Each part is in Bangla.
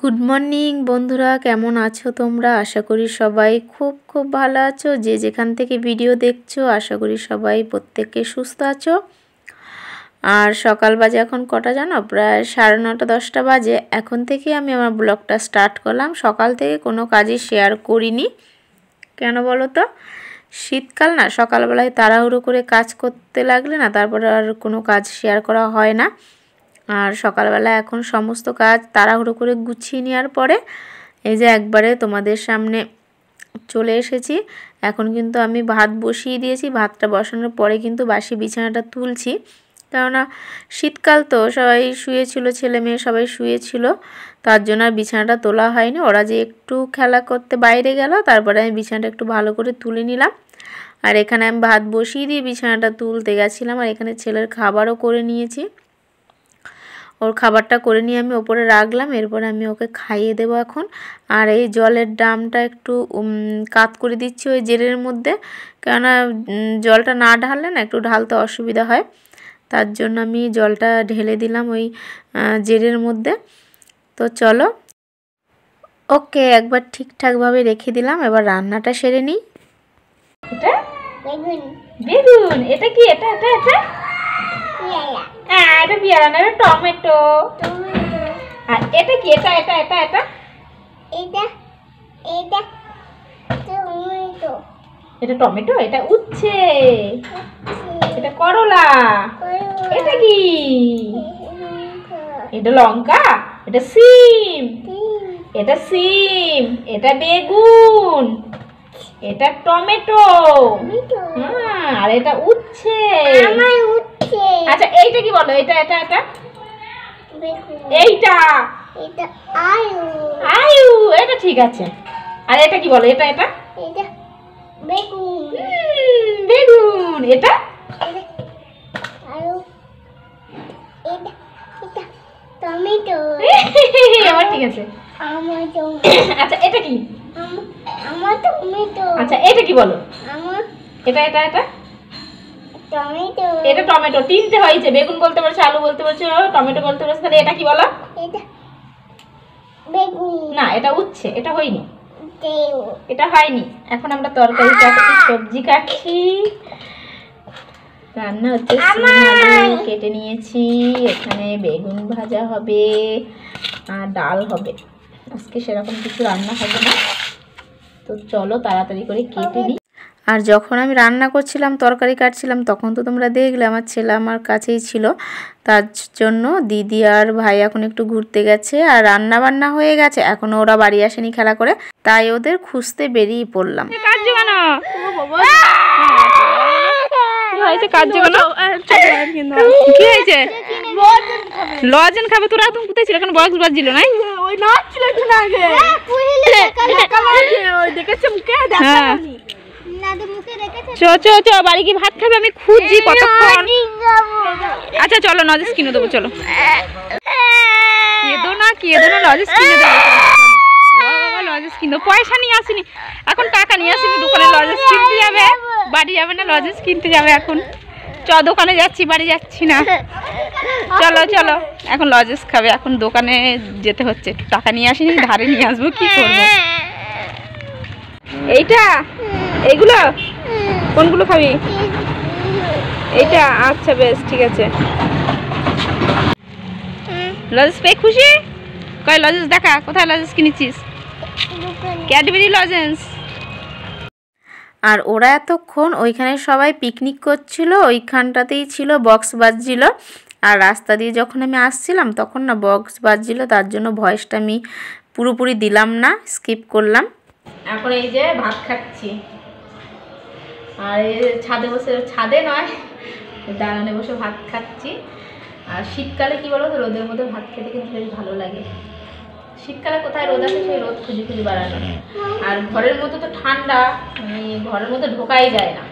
গুড মর্নিং বন্ধুরা, কেমন আছো তোমরা? আশা করি সবাই খুব ভালো আছো। যে যেখান থেকে ভিডিও দেখছো আশা করি সবাই প্রত্যেকে সুস্থ আছো। আর সকাল বাজে এখন কটা জানো? প্রায় 9:30 10টা বাজে। এখন থেকে আমি আমার ব্লগটা স্টার্ট করলাম। সকাল থেকে কোনো কাজই শেয়ার করিনি। কেন বলো তো? শীতকাল না, সকালবেলায় তাড়াহুড়ো করে কাজ করতে লাগলে না তারপরে আর কোনো কাজ শেয়ার করা হয় না। আর সকালবেলা এখন সমস্ত কাজ তাড়াহুড়ো করে গুছিয়ে নেওয়ার পরে এই যে একবারে তোমাদের সামনে চলে এসেছি। এখন কিন্তু আমি ভাত বসিয়ে দিয়েছি। ভাতটা বসানোর পরে কিন্তু বাসি বিছানাটা তুলছি, কেননা শীতকাল তো সবাই শুয়েছিল, ছেলে মেয়ে সবাই শুয়েছিল, তার জন্য আর বিছানাটা তোলা হয়নি। ওরা যে একটু খেলা করতে বাইরে গেল, তারপরে আমি বিছানাটা একটু ভালো করে তুলে নিলাম। আর এখানে আমি ভাত বসিয়ে দিয়ে বিছানাটা তুলতে গেছিলাম। আর এখানে ছেলের খাবারও করে নিয়েছি। ওর খাবারটা করে নিয়ে আমি ওপরে রাখলাম, এরপরে আমি ওকে খাইয়ে দেবো এখন। আর এই জলের ড্রামটা একটু কাত করে দিচ্ছি ওই জেরের মধ্যে, কেননা জলটা না ঢাললে না একটু ঢালতে অসুবিধা হয়, তার জন্য আমি জলটা ঢেলে দিলাম ওই জেরের মধ্যে। তো চলো, ওকে একবার ঠিকঠাকভাবে রেখে দিলাম। এবার রান্নাটা সেরে নিই। এটা বেগুন, বেগুন এটা কি? এটা এটা এটা এটা পেয়ারা না, এটা টমেটো। আর এটা কি? এটা এটা এটা এটা এটা এটা টমেটো। এটা টমেটো, এটা উচ্ছে, এটা করলা, এটা কি? এটা লঙ্কা, এটা সিম, এটা সিম, এটা বেগুন, এটা টমেটো, আর এটা উচ্ছে। আচ্ছা এইটা কি বলো? এটা এটা এটা এইটা এটা আলু, আলু এটা ঠিক আছে। আর এটা কি বলো? এটা এটা এটা বেগুন, বেগুন এটা আলু, এটা এটা টমেটো। আমার ঠিক আছে। আচ্ছা এটা কি? আমার টমেটো। আচ্ছা এটা কি বলো? আমার এটা এটা এটা টমেটো। এটা টমেটো। তিনটে হয়েছে। বেগুন বলতে পারছো, আলু বলতে পারছো, টমেটো বলতে পারছো। তাহলে এটা কি বলো? এটা বেগুন না, এটা উচ্ছে। এটা হয়নি, এটা হয়নি। এখন আমরা তরকারি কাটছি, সবজি কাটছি, রান্না হচ্ছে। সিম কেটে নিয়েছি, এখানে বেগুন ভাজা হবে আর ডাল হবে। আজকে সেরকম কিছু রান্না হবে না। তো চলো তাড়াতাড়ি করে কেটে নিই। আর যখন আমি রান্না করছিলাম, তরকারি কাটছিলাম, তখন তো তোমরা দেখলে আমার ছেলে আমার কাছেই ছিল। তার জন্য দিদি আর ভাই এখন একটু ঘুরতে গেছে। আর রান্না বান্না হয়ে গেছে, এখনো ওরা বাড়ি আসেনি খেলা করে, তাই ওদের খুঁজতে বেরিয়ে পড়লাম। লজেন খাবে তোরা? তুমি কোথায় ছিল? এখন বক্স বাজছিল না? বাড়ি কি ভাত খাবে? আমি খুঁজছি কতক্ষণ। আচ্ছা চলো নজেস কিনে দেবো। চলো কেঁদো না, কেঁদো না, লজেস কিনে দেবো। লজেস কিনবো, পয়সা নিয়ে আসিনি এখন, টাকা নিয়ে আসিনি। দোকানে লজেস কিনতে যাবে, বাড়ি যাবে না, লজেস কিনতে যাবে এখন। দোকানে যাচ্ছি, বাড়ি যাচ্ছি না। চলো চলো, এখন লজেস খাবে, এখন দোকানে যেতে হচ্ছে। টাকা নিয়ে আসিনি, ধারে নিয়ে আসবো, কি করবো। এইটা এইগুলো কোনগুলো খাবি? এইটা আচ্ছা বেশ ঠিক আছে। লজেস পেয়ে খুশি? কয় লজেস দেখা, কোথায় লজেস কিনেছিস? Cadbury lozenges. আর ওরা এতক্ষণ ওইখানে সবাই পিকনিক করছিল, ওইখানটাতেই ছিল, বক্স বাজছিল। আর রাস্তা দিয়ে যখন আমি আসছিলাম তখন না বক্স বাজছিল, তার জন্য ভয়েসটা আমি পুরোপুরি দিলাম না, স্কিপ করলাম। এখন এই যে ভাত খাচ্ছি, আর এই ছাদে বসে, ছাদে নয় দালানে বসে ভাত খাচ্ছি। আর শীতকালে কি বলো তো, রোদের মধ্যে ভাত খেতে কিন্তু বেশ ভালো লাগে। শীতকালে কোথায় রোদ আছে, সেই রোদ খুঁজে খুঁজে বাড়ানো। আর ঘরের মধ্যে তো ঠান্ডা, ঘরের মধ্যে ঢোকাই যায় না।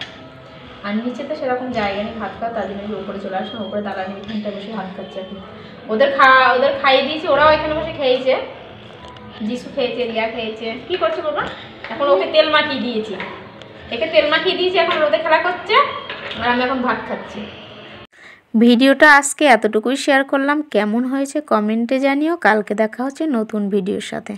আর নিচে তো সেরকম জায়গা নেই ভাত খাওয়া, তার জন্য উপরে চলে আসলাম। উপরে দালানে এখানটা বসে ভাত খাচ্ছে। এখন ওদের খাইয়ে দিয়েছি, ওরাও এখানে বসে খেয়েছে। যিশু খেয়েছে, রিয়া খেয়েছে। কি করছে বাবা? এখন ওকে তেল মাখিয়ে দিয়েছি, একে তেল মাখিয়ে দিয়েছি, এখন রোদে খেলা করছে, আর আমি এখন ভাত খাচ্ছি। ভিডিওটা আজকে এতটুকুই শেয়ার করলাম। কেমন হয়েছে কমেন্টে জানিও। কালকে দেখা হচ্ছে নতুন ভিডিওর সাথে।